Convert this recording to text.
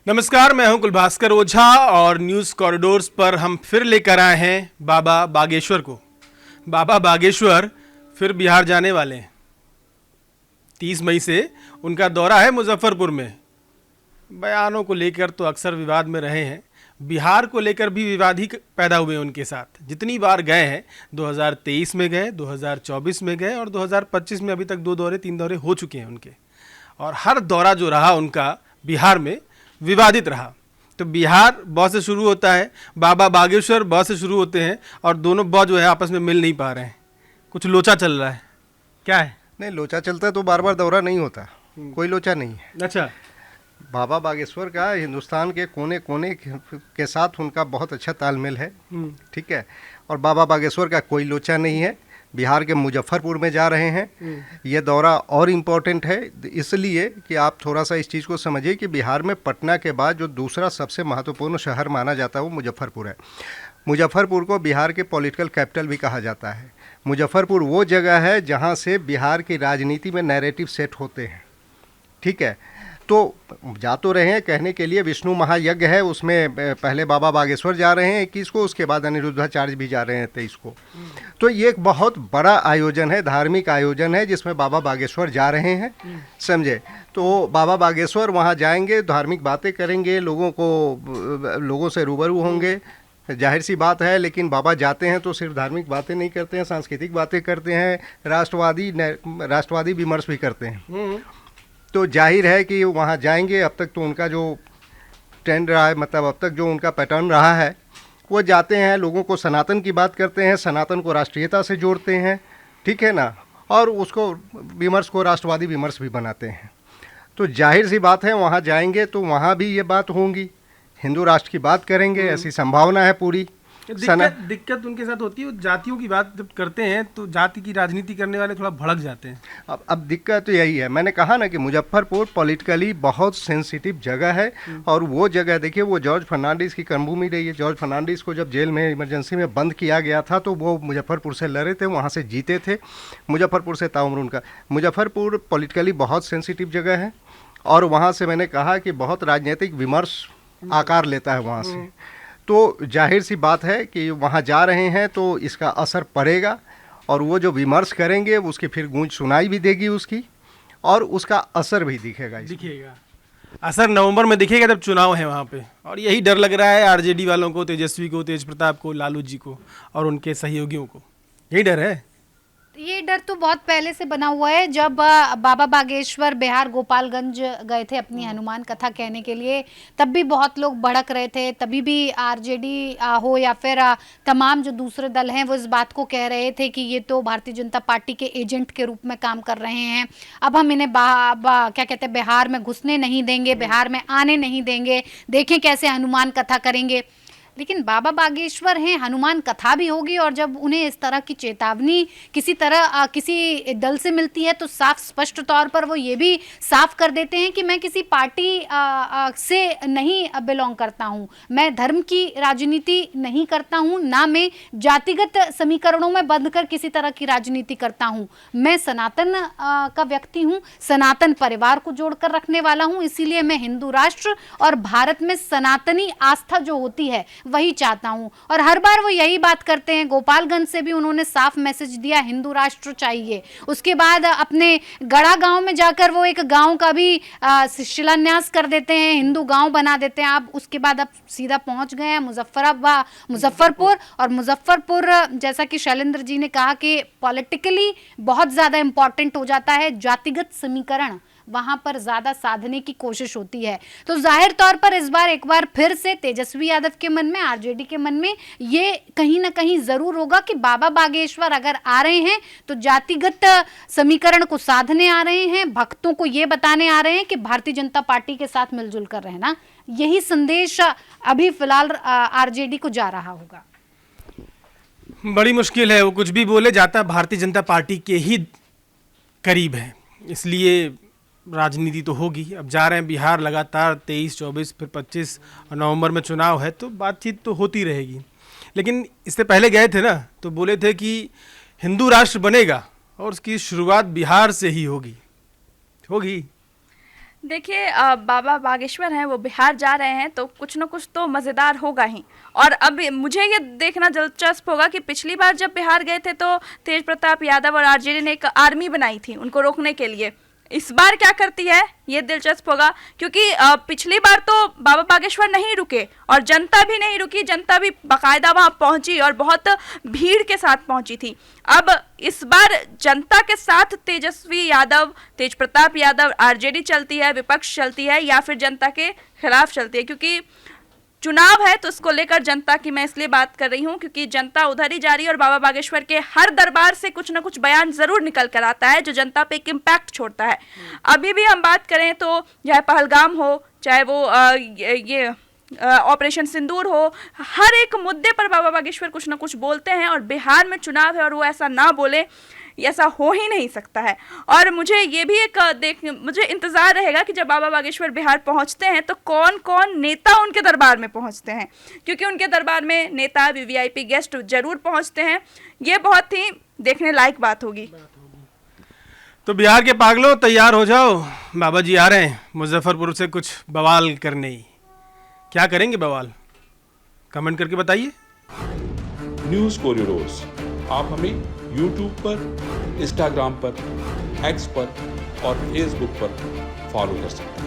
नमस्कार, मैं हूं कुलभास्कर ओझा और न्यूज़ कॉरिडोर्स पर हम फिर लेकर आए हैं बाबा बागेश्वर को। बाबा बागेश्वर फिर बिहार जाने वाले हैं। 30 मई से उनका दौरा है मुजफ्फरपुर में। बयानों को लेकर तो अक्सर विवाद में रहे हैं, बिहार को लेकर भी विवाद ही पैदा हुए उनके साथ। जितनी बार गए हैं, 2023 में गए, 2024 में गए और 2025 में अभी तक 2 दौरे 3 दौरे हो चुके हैं उनके। और हर दौरा जो रहा उनका बिहार में विवादित रहा। तो बिहार ब से शुरू होता है, बाबा बागेश्वर ब से शुरू होते हैं और दोनों ब जो है आपस में मिल नहीं पा रहे हैं। कुछ लोचा चल रहा है, क्या है? नहीं, लोचा चलता है तो बार बार दौरा नहीं होता, कोई लोचा नहीं है। अच्छा, बाबा बागेश्वर का हिंदुस्तान के कोने कोने के साथ उनका बहुत अच्छा तालमेल है, ठीक है। और बाबा बागेश्वर का कोई लोचा नहीं है। बिहार के मुजफ्फरपुर में जा रहे हैं। ये दौरा और इम्पोर्टेंट है इसलिए कि आप थोड़ा सा इस चीज़ को समझिए कि बिहार में पटना के बाद जो दूसरा सबसे महत्वपूर्ण शहर माना जाता है वो मुजफ्फरपुर है। मुजफ्फरपुर को बिहार के पॉलिटिकल कैपिटल भी कहा जाता है। मुजफ्फरपुर वो जगह है जहाँ से बिहार की राजनीति में नैरेटिव सेट होते हैं, ठीक है। तो जा तो रहे हैं कहने के लिए विष्णु महायज्ञ है, उसमें पहले बाबा बागेश्वर जा रहे हैं 21 को, उसके बाद अनिरुद्धाचार्य भी जा रहे हैं 23 को। तो ये एक बहुत बड़ा आयोजन है, धार्मिक आयोजन है जिसमें बाबा बागेश्वर जा रहे हैं, समझे। तो बाबा बागेश्वर वहाँ जाएंगे, धार्मिक बातें करेंगे, लोगों से रूबरू होंगे, जाहिर सी बात है। लेकिन बाबा जाते हैं तो सिर्फ धार्मिक बातें नहीं करते हैं, सांस्कृतिक बातें करते हैं, राष्ट्रवादी विमर्श भी करते हैं। तो जाहिर है कि वहाँ जाएंगे। अब तक तो उनका जो ट्रेंड रहा है, मतलब अब तक जो उनका पैटर्न रहा है, वो जाते हैं, लोगों को सनातन की बात करते हैं, सनातन को राष्ट्रीयता से जोड़ते हैं, ठीक है ना, और उसको विमर्श को राष्ट्रवादी विमर्श भी बनाते हैं। तो जाहिर सी बात है वहाँ जाएंगे तो वहाँ भी ये बात होंगी, हिंदू राष्ट्र की बात करेंगे, ऐसी संभावना है पूरी। दिक्कत उनके साथ होती है, जातियों की बात जब करते हैं तो जाति की राजनीति करने वाले थोड़ा भड़क जाते हैं। अब दिक्कत तो यही है, मैंने कहा ना कि मुजफ्फरपुर पॉलिटिकली बहुत सेंसिटिव जगह है। और वो जगह देखिए, वो जॉर्ज फर्नांडिस की कर्मभूमि रही है। जॉर्ज फर्नांडिस को जब जेल में इमरजेंसी में बंद किया गया था तो वो मुजफ्फरपुर से लड़े थे, वहाँ से जीते थे। मुजफ्फरपुर से ताउम्र उनका। मुजफ्फरपुर पॉलिटिकली बहुत सेंसिटिव जगह है और वहाँ से मैंने कहा कि बहुत राजनीतिक विमर्श आकार लेता है वहाँ से। तो जाहिर सी बात है कि वहाँ जा रहे हैं तो इसका असर पड़ेगा और वो जो विमर्श करेंगे उसकी फिर गूंज सुनाई भी देगी उसकी, और उसका असर भी दिखेगा। असर नवंबर में दिखेगा जब चुनाव है वहाँ पे। और यही डर लग रहा है आरजेडी वालों को, तेजस्वी को, तेज प्रताप को, लालू जी को और उनके सहयोगियों को। यही डर है। ये डर तो बहुत पहले से बना हुआ है। जब बाबा बागेश्वर बिहार गोपालगंज गए थे अपनी हनुमान कथा कहने के लिए, तब भी बहुत लोग भड़क रहे थे। तभी भी आरजेडी हो या फिर तमाम जो दूसरे दल हैं वो इस बात को कह रहे थे कि ये तो भारतीय जनता पार्टी के एजेंट के रूप में काम कर रहे हैं। अब हम इन्हें क्या कहते हैं, बिहार में घुसने नहीं देंगे, बिहार में आने नहीं देंगे, देखें कैसे हनुमान कथा करेंगे। लेकिन बाबा बागेश्वर हैं, हनुमान कथा भी होगी। और जब उन्हें इस तरह की चेतावनी किसी तरह किसी दल से मिलती है तो साफ स्पष्ट तौर पर वो ये भी साफ कर देते हैं कि मैं किसी पार्टी से नहीं बिलोंग करता हूँ, मैं धर्म की राजनीति नहीं करता हूँ, ना मैं जातिगत समीकरणों में बंधकर किसी तरह की राजनीति करता हूँ। मैं सनातन का व्यक्ति हूँ, सनातन परिवार को जोड़कर रखने वाला हूँ। इसीलिए मैं हिंदू राष्ट्र और भारत में सनातनी आस्था जो होती है वही चाहता हूं। और हर बार वो यही बात करते हैं। गोपालगंज से भी उन्होंने साफ मैसेज दिया, हिंदू राष्ट्र चाहिए। उसके बाद अपने गढ़ा गांव में जाकर वो एक गांव का भी शिलान्यास कर देते हैं, हिंदू गांव बना देते हैं। अब उसके बाद अब सीधा पहुंच गए हैं मुजफ्फरपुर। और मुजफ्फरपुर, जैसा कि शैलेंद्र जी ने कहा कि पॉलिटिकली बहुत ज्यादा इंपॉर्टेंट हो जाता है, जातिगत समीकरण वहां पर ज्यादा साधने की कोशिश होती है। तो जाहिर तौर पर इस बार एक बार फिर से तेजस्वी यादव के मन में, आरजेडी के मन में ये कहीं ना कहीं जरूर होगा कि बाबा बागेश्वर अगर आ रहे हैं तो जातिगत समीकरण को साधने आ रहे हैं, भक्तों को ये बताने आ रहे हैं कि भारतीय जनता पार्टी के साथ मिलजुल कर रहना। यही संदेश अभी फिलहाल आरजेडी को जा रहा होगा। बड़ी मुश्किल है, वो कुछ भी बोले जाता भारतीय जनता पार्टी के ही करीब है, इसलिए राजनीति तो होगी। अब जा रहे हैं बिहार, लगातार 23, 24, फिर 25 नवंबर में चुनाव है, तो बातचीत तो होती रहेगी। लेकिन इससे पहले गए थे ना, तो बोले थे कि हिंदू राष्ट्र बनेगा और उसकी शुरुआत बिहार से ही होगी। देखिए बाबा बागेश्वर हैं, वो बिहार जा रहे हैं तो कुछ ना कुछ तो मज़ेदार होगा ही। और अब मुझे ये देखना दिलचस्प होगा कि पिछली बार जब बिहार गए थे तो तेज प्रताप यादव और आरजेडी ने एक आर्मी बनाई थी उनको रोकने के लिए। इस बार क्या करती है ये दिलचस्प होगा, क्योंकि पिछली बार तो बाबा बागेश्वर नहीं रुके और जनता भी नहीं रुकी, जनता भी बाकायदा वहाँ पहुँची और बहुत भीड़ के साथ पहुँची थी। अब इस बार जनता के साथ तेजस्वी यादव, तेज प्रताप यादव, आरजेडी चलती है, विपक्ष चलती है, या फिर जनता के खिलाफ चलती है? क्योंकि चुनाव है तो उसको लेकर जनता की मैं इसलिए बात कर रही हूँ क्योंकि जनता उधर ही जा रही है और बाबा बागेश्वर के हर दरबार से कुछ ना कुछ बयान जरूर निकल कर आता है जो जनता पे एक इम्पैक्ट छोड़ता है। अभी भी हम बात करें तो चाहे पहलगाम हो, चाहे वो ये ऑपरेशन सिंदूर हो, हर एक मुद्दे पर बाबा बागेश्वर कुछ ना कुछ बोलते हैं और बिहार में चुनाव है और वो ऐसा ना बोले, ऐसा हो ही नहीं सकता है। और मुझे ये भी मुझे इंतज़ार रहेगा कि जब बाबा बागेश्वर बिहार पहुंचते हैं तो कौन कौन नेता उनके दरबार में पहुंचते हैं, क्योंकि उनके दरबार में नेता, वीवीआईपी गेस्ट जरूर पहुंचते हैं। ये बहुत ही देखने लायक बात होगी। तो बिहार के पागलों तैयार हो जाओ, बाबा जी आ रहे हैं मुजफ्फरपुर से कुछ बवाल करने ही। क्या करेंगे बवाल, कमेंट करके बताइए। न्यूज़ कॉरिडोर्स आप हमें YouTube पर, Instagram पर, X पर और Facebook पर फॉलो कर सकते हैं।